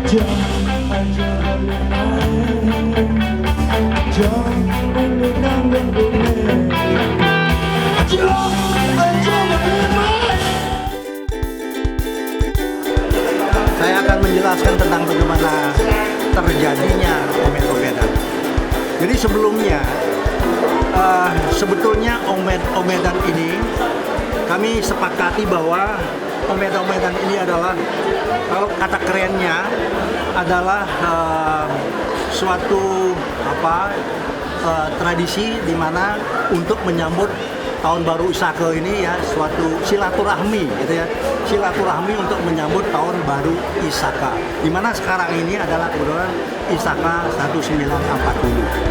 Saya akan menjelaskan tentang bagaimana terjadinya omed-omedan. Jadi sebelumnya, sebetulnya omedan ini kami sepakati bahwa omedan ini adalah, kalau kata kerennya adalah suatu tradisi di mana untuk menyambut tahun baru Isaka ini ya, suatu silaturahmi gitu ya, silaturahmi untuk menyambut tahun baru Isaka, di mana sekarang ini adalah kebetulan Isaka 1940.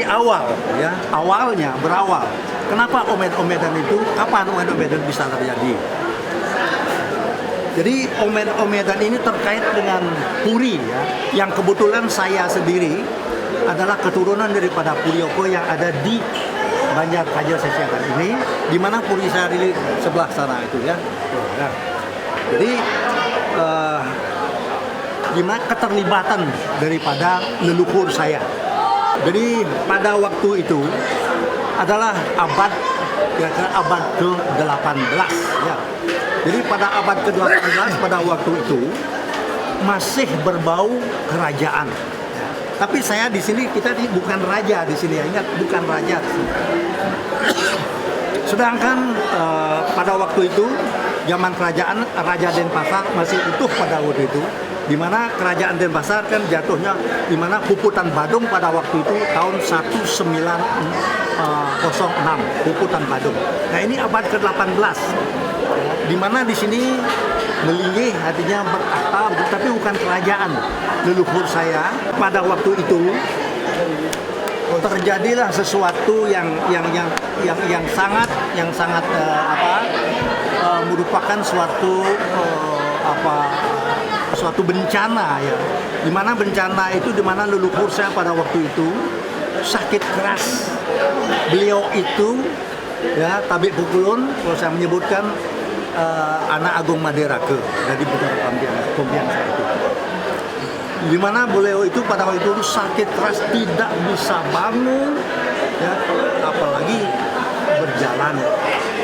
awal, ya, berawal. Kenapa omed-omedan itu? Kapan omed-omedan bisa terjadi? Jadi omed-omedan ini terkait dengan puri, ya, yang kebetulan saya sendiri adalah keturunan daripada Purioko yang ada di Banjar Kaja Sesiakan ini, di mana puri saya di sebelah sana itu, ya. Nah, jadi gimana keterlibatan daripada leluhur saya. Jadi pada waktu itu adalah abad ke-18, ya. Jadi pada abad ke-18 pada waktu itu masih berbau kerajaan. Tapi saya di sini bukan raja di sini, ya. Ingat, bukan raja. Sedangkan pada waktu itu zaman kerajaan Raja Denpasar masih utuh pada waktu itu, di mana kerajaan Denpasar kan jatuhnya di mana Puputan Badung pada waktu itu tahun 1906 Puputan Badung. Nah, ini abad ke-18, di mana di sini melinggih artinya bertahta, tapi bukan kerajaan leluhur saya. Pada waktu itu terjadilah sesuatu yang sangat merupakan suatu bencana, ya. Di mana bencana itu, di mana leluhur saya pada waktu itu sakit keras. Beliau itu, ya, Tabik Pukulun, kalau saya menyebutkan anak Agung Maderake dari Budaya Kompiang saya itu. Di mana beliau itu pada waktu itu sakit keras, tidak bisa bangun, ya, apalagi berjalan.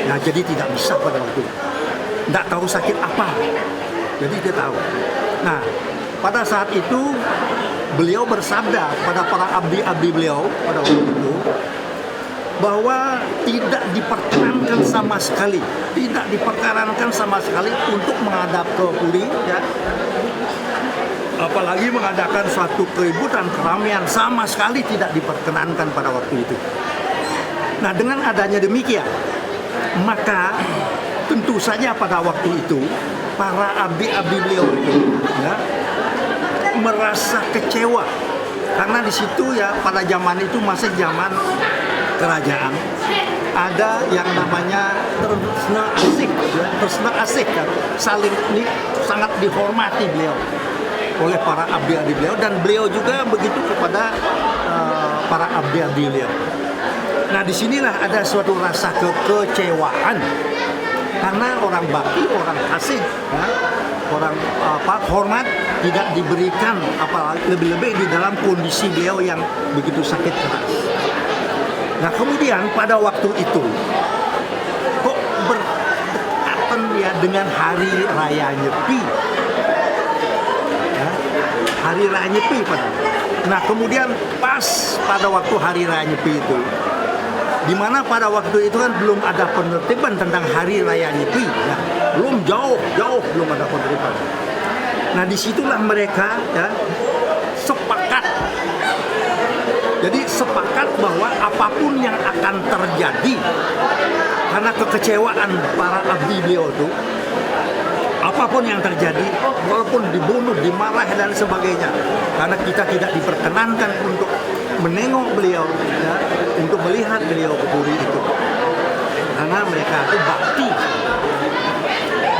Nah, jadi tidak bisa pada waktu itu. Tidak tahu sakit apa, jadi dia tahu. Nah, pada saat itu beliau bersabda pada para abdi-abdi beliau pada waktu itu bahwa tidak diperkenankan sama sekali untuk menghadap ke puri, ya, apalagi mengadakan suatu keributan, keramaian, sama sekali tidak diperkenankan pada waktu itu. Nah, dengan adanya demikian, maka tentu saja pada waktu itu para abdi-abdi beliau itu, ya, merasa kecewa karena di situ, ya, pada zaman itu masih zaman kerajaan, ada yang namanya tersna asik, kan, saling ini sangat dihormati beliau oleh para abdi-abdi beliau, dan beliau juga begitu kepada para abdi-abdi beliau. Nah, disinilah ada suatu rasa kekecewaan karena orang bakti, orang kasih, ya, orang hormat tidak diberikan, apalagi lebih-lebih di dalam kondisi beliau yang begitu sakit keras. Nah, kemudian pada waktu itu kok berdekatan, ya, dengan Hari Raya Nyepi, ya, Hari Raya Nyepi pada. Nah, kemudian pas pada waktu Hari Raya Nyepi itu, di mana pada waktu itu kan belum ada penertiban tentang Hari Raya Nyepi, ya, belum jauh belum ada penertiban. Nah, disitulah mereka, ya, sepakat bahwa apapun yang akan terjadi karena kekecewaan para abdi beliau itu, apapun yang terjadi, walaupun dibunuh, dimarah dan sebagainya, karena kita tidak diperkenankan untuk menengok beliau, ya, untuk melihat beliau ke puri itu, karena mereka itu bakti.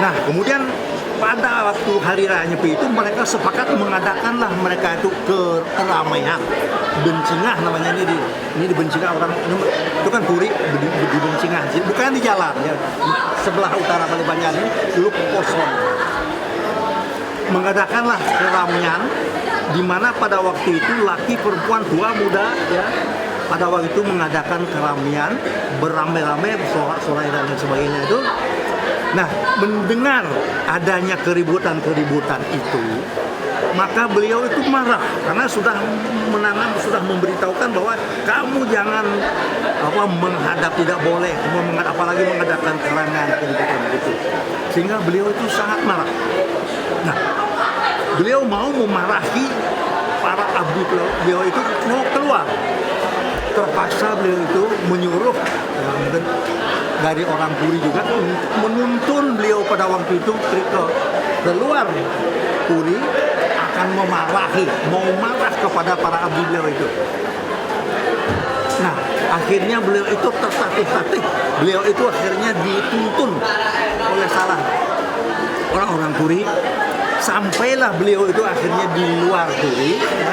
Nah, kemudian pada waktu Hari Raya Nyepi itu mereka sepakat mengadakanlah mereka itu keramaian. Bencingah namanya, ini di Bencingah, orang itu kan puri di Bencingah, bukan di jalan, ya, sebelah utara Balibanyan ini dulu kosong. Mengadakanlah keramaian di mana pada waktu itu laki perempuan tua muda, ya, pada waktu itu mengadakan keramaian beramai-ramai, sorak-sorai dan sebagainya itu. Nah, mendengar adanya keributan itu, maka beliau itu marah karena sudah memberitahukan bahwa kamu jangan menghadap, tidak boleh, apalagi mengadakan keramaian gitu. Sehingga beliau itu sangat marah. Nah, beliau mau memarahi para abdi beliau itu mau keluar. Terpaksa beliau itu menyuruh, ya, mungkin dari orang puri juga untuk menuntun beliau pada waktu itu keluar puri, akan mau marah kepada para abdi beliau itu. Nah, akhirnya beliau itu tertatih-tatih. Beliau itu akhirnya dituntun oleh salah orang-orang Turi. Sampailah beliau itu akhirnya di luar Turi. Ya.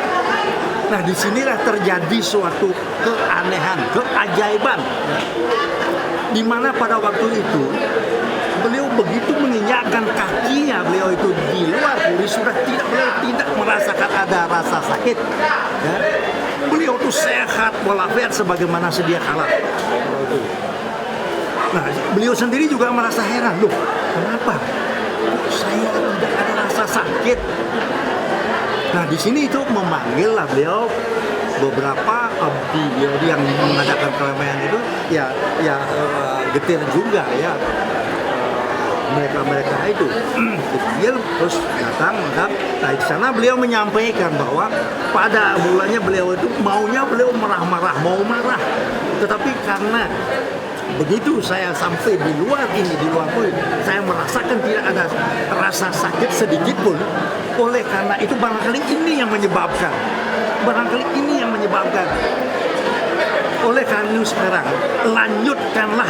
Nah, disinilah terjadi suatu keanehan, keajaiban. Ya. Di mana pada waktu itu beliau begitu menginjakkan kakinya, beliau itu di luar Turi beliau tidak merasakan ada rasa sakit. Ya. Beliau itu sehat walafiat sebagaimana sedia kala. Nah, beliau sendiri juga merasa heran, loh, kenapa saya tidak ada rasa sakit? Nah, di sini itu memanggillah beliau beberapa abdi yang mengadakan keramaian itu, getir juga ya. Mereka itu dipanggil, terus datang. Nah, di sana beliau menyampaikan bahwa pada mulanya beliau itu beliau marah-marah, mau marah, tetapi karena begitu saya sampai di luar pun saya merasakan tidak ada rasa sakit sedikit pun. Oleh karena itu barangkali ini yang menyebabkan. Oleh karena itu sekarang lanjutkanlah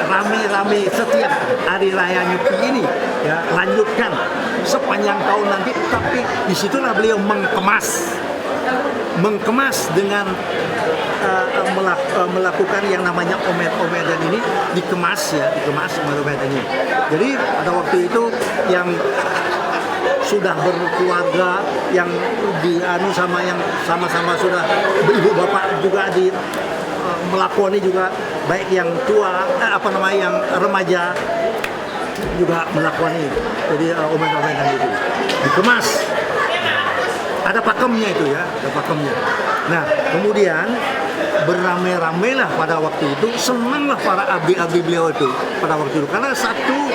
rame-rame setiap hari raya Nyepi ini, ya, lanjutkan sepanjang tahun nanti. Tapi disitulah beliau mengkemas dengan melakukan yang namanya omed-omedan ini, dikemas omed-omedan ini. Jadi pada waktu itu yang sudah berkeluarga, yang sama yang sama-sama sudah ibu bapak juga melakoni juga, baik yang tua yang remaja juga melakoni. Jadi omen-omenan itu dikemas, ada pakemnya itu ya, ada pakemnya. Nah, kemudian beramai-ramailah pada waktu itu, senanglah para abdi-abdi beliau itu pada waktu itu, karena satu,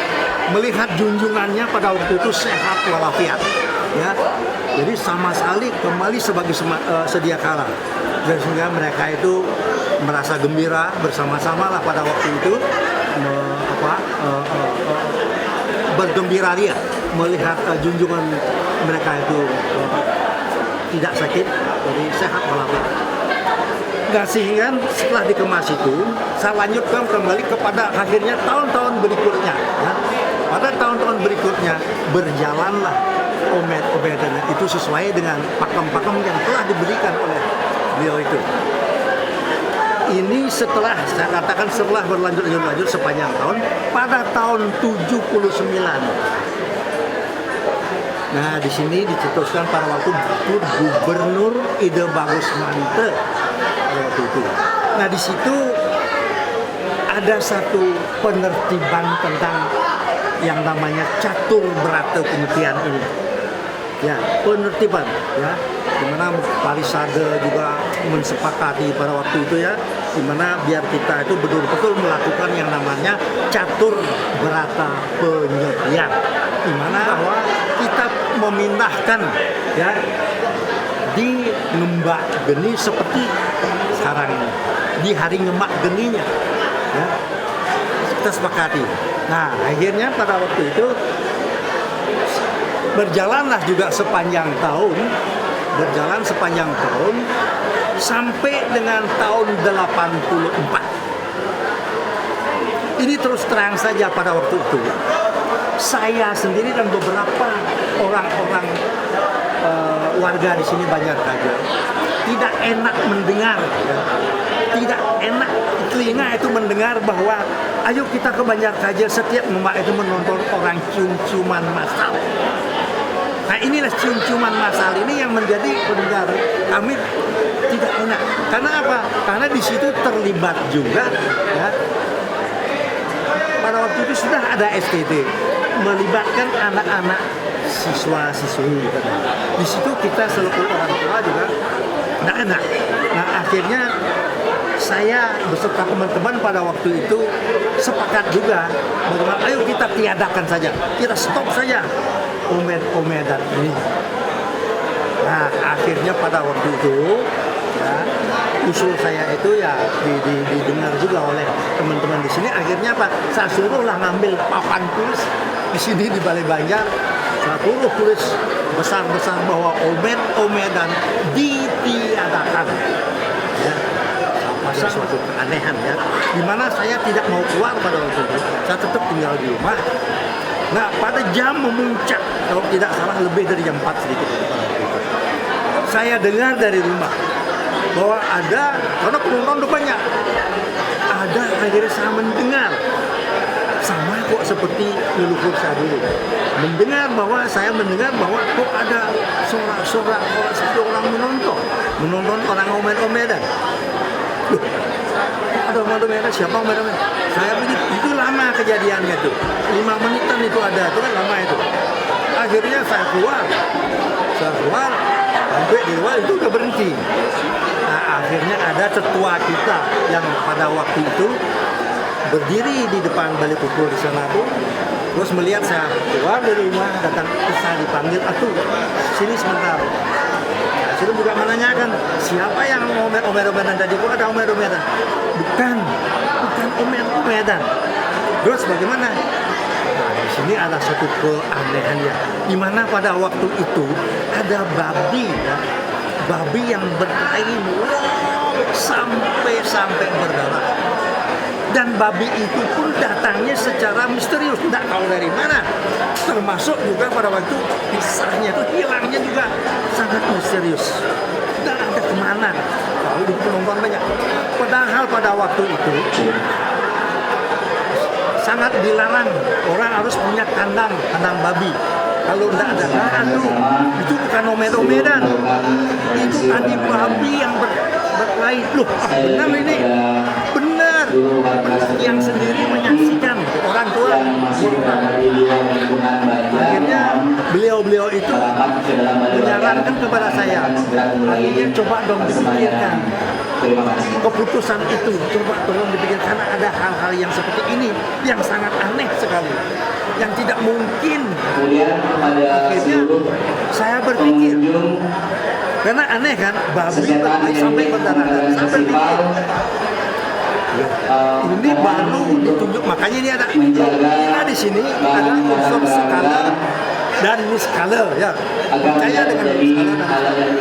melihat junjungannya pada waktu itu sehat walafiat, ya. Jadi sama sekali kembali sebagai sedia kala. Dan sehingga mereka itu merasa gembira bersama-sama lah pada waktu itu, bergembira dia melihat junjungan mereka itu tidak sakit, jadi sehat walafiat. Nah, sehingga setelah dikemas itu, saya lanjutkan kembali kepada akhirnya tahun-tahun berikutnya. Ya. Pada tahun-tahun berikutnya berjalanlah omed-omedan itu sesuai dengan pakem-pakem yang telah diberikan oleh beliau itu. Ini setelah berlanjut sepanjang tahun, pada tahun 79. Nah, di sini dicetuskan pada waktu Gubernur Ide Bagus Mante waktu itu. Nah, di situ ada satu penertiban tentang yang namanya catur berata penyepian ini. Ya, penertiban ya, di mana Parisade juga mensepakati pada waktu itu ya, di mana biar kita itu betul-betul melakukan yang namanya catur berata penyepian, di mana bahwa kita memindahkan ya di Ngembak Geni seperti sekarang ini, di hari Ngemak Geninya ya, kita sepakati. Nah, akhirnya pada waktu itu berjalanlah juga sepanjang tahun sampai dengan tahun 84. Ini terus terang saja pada waktu itu saya sendiri dan beberapa orang-orang warga di sini Banjarkaja tidak enak mendengar, ya. Tidak enak telinga itu mendengar bahwa ayo kita ke Banjarkaja, setiap Mbak itu menonton orang cium-ciuman massal. Nah, inilah cium-ciuman massal ini yang menjadi pendengar kami tidak enak. Karena apa? Karena di situ terlibat juga ya, pada waktu itu sudah ada STT melibatkan anak-anak siswa-siswi. Di situ kita selaku orang tua juga tidak enak. Nah, akhirnya saya beserta teman-teman pada waktu itu sepakat juga bagaimana ayo kita tiadakan saja, kita stop saja omed-omedan ini. Nah, akhirnya pada waktu itu ya, usul saya itu ya didengar juga oleh teman-teman di sini. Akhirnya apa? Saya suruhlah ngambil papan tulis di sini di Balai Banjar. Saya tulis besar-besar bahwa omed-omedan ditiadakan. Ya. ada suatu keanehan ya, di mana saya tidak mau keluar pada waktu itu, saya tetap tinggal di rumah. Nah, pada jam memuncak, kalau tidak salah lebih dari jam 4 sedikit pada waktu itu, saya dengar dari rumah bahwa ada, karena penonton udah banyak, ada, akhirnya saya mendengar sama kok seperti leluhur saya dulu, saya mendengar bahwa kok ada sorak-sorak orang seperti orang menonton orang omed-omedan. Loh, ada omed-omedan, siapa omed-omedan? Saya begitu, itu lama kejadiannya tuh, 5 menitan itu ada, itu kan lama itu. Akhirnya saya keluar, sampai di luar itu udah berhenti. Nah, akhirnya ada tetua kita yang pada waktu itu berdiri di depan Balai Pukul di sana tuh, terus melihat saya keluar dari rumah, datang ke saya dipanggil, "Atuh, sini sebentar." Nah, sudah juga menanyakan, siapa yang omed-omedan tadi? Kok ada omed-omedan? Bukan omed-omedan. Terus bagaimana? Nah, di sini ada satu keanehan ya, di mana pada waktu itu ada babi ya, babi yang berkelahi sampai berdarah. Dan babi itu pun datangnya secara misterius, tidak tahu dari mana. Termasuk juga pada waktu pisahnya itu hilangnya juga sangat misterius. Tidak ada kemana. Lalu di penonton banyak. Padahal pada waktu itu sangat dilarang, orang harus punya kandang babi. Kalau tidak ada, itu bukan omed-omedan. Itu tadi babi yang berkelahi. Loh, benar ini? Benar. Yang sendiri menyaksikan orang tua. Akhirnya beliau itu menyarankan kepada saya, akhirnya coba dong dipikirkan keputusan itu, coba tolong dipikirkan, karena ada hal-hal yang seperti ini yang sangat aneh sekali, yang tidak mungkin. Akhirnya saya berpikir, karena aneh kan, babi sampai berdarah, sampai pikir ini baru ditunjuk, makanya ini ada di sini ada unsur skala dan niskala ya, percaya dengan skala dan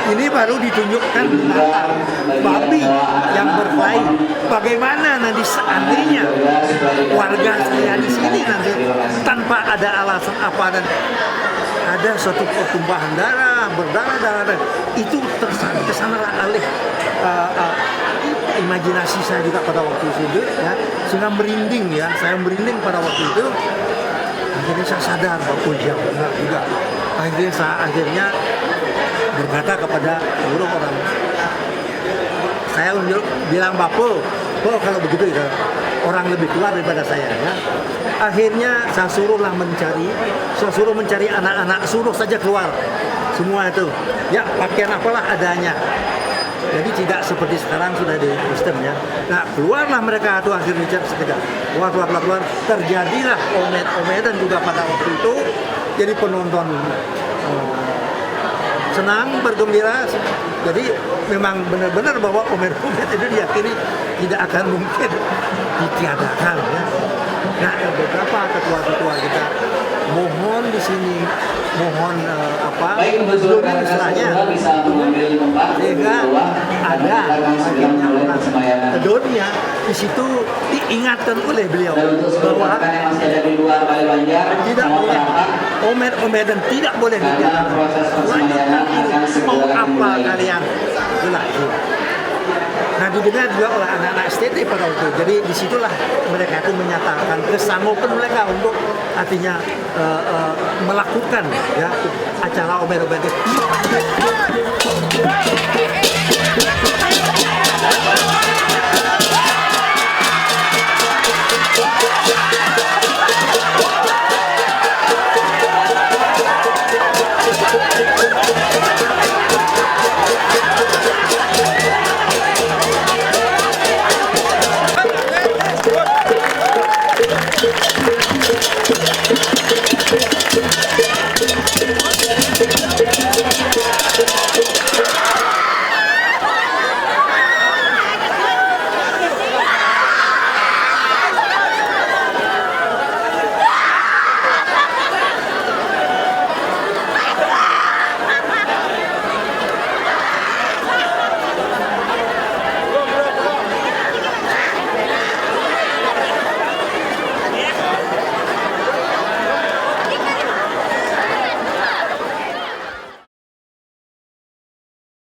ini baru ditunjukkan binatang babi yang berkelahi. Bagaimana nanti seandainya warga saya di sini nanti tanpa ada alasan apa dan ada suatu pertumpahan darah, berdarah-darah, itu kesanalah alih imajinasi saya juga pada waktu itu ya, sehingga merinding ya, saya merinding pada waktu itu. Akhirnya saya sadar bahwa ya benar juga. Akhirnya berkata kepada seluruh orang, saya bilang, "Bapak, kalau begitu ya, orang lebih tua daripada saya ya." Akhirnya saya suruh mencari anak-anak, suruh saja keluar semua itu ya, pakaian apalah adanya. Jadi tidak seperti sekarang sudah di sistemnya. Nah, keluarlah mereka itu akhirnya sekedar keluar. Terjadilah omed-omedan juga pada waktu itu. Jadi penonton senang, bergembira. Jadi memang benar-benar bahwa omed-omed itu diyakini tidak akan mungkin ditiadakan ya. Nah, beberapa ketua-ketua kita mohon di sini, istilahnya, sehingga ada akhirnya dunia di situ diingatkan oleh beliau bahwa tidak boleh omed-omedan, tidak boleh dibiarkan. Lanjutkan ini, mau apa kalian? Itulah itu. Nah, didengar juga oleh anak-anak STT pada waktu itu. Jadi disitulah mereka itu menyatakan kesanggupan mereka untuk artinya melakukan ya acara omed-omed itu.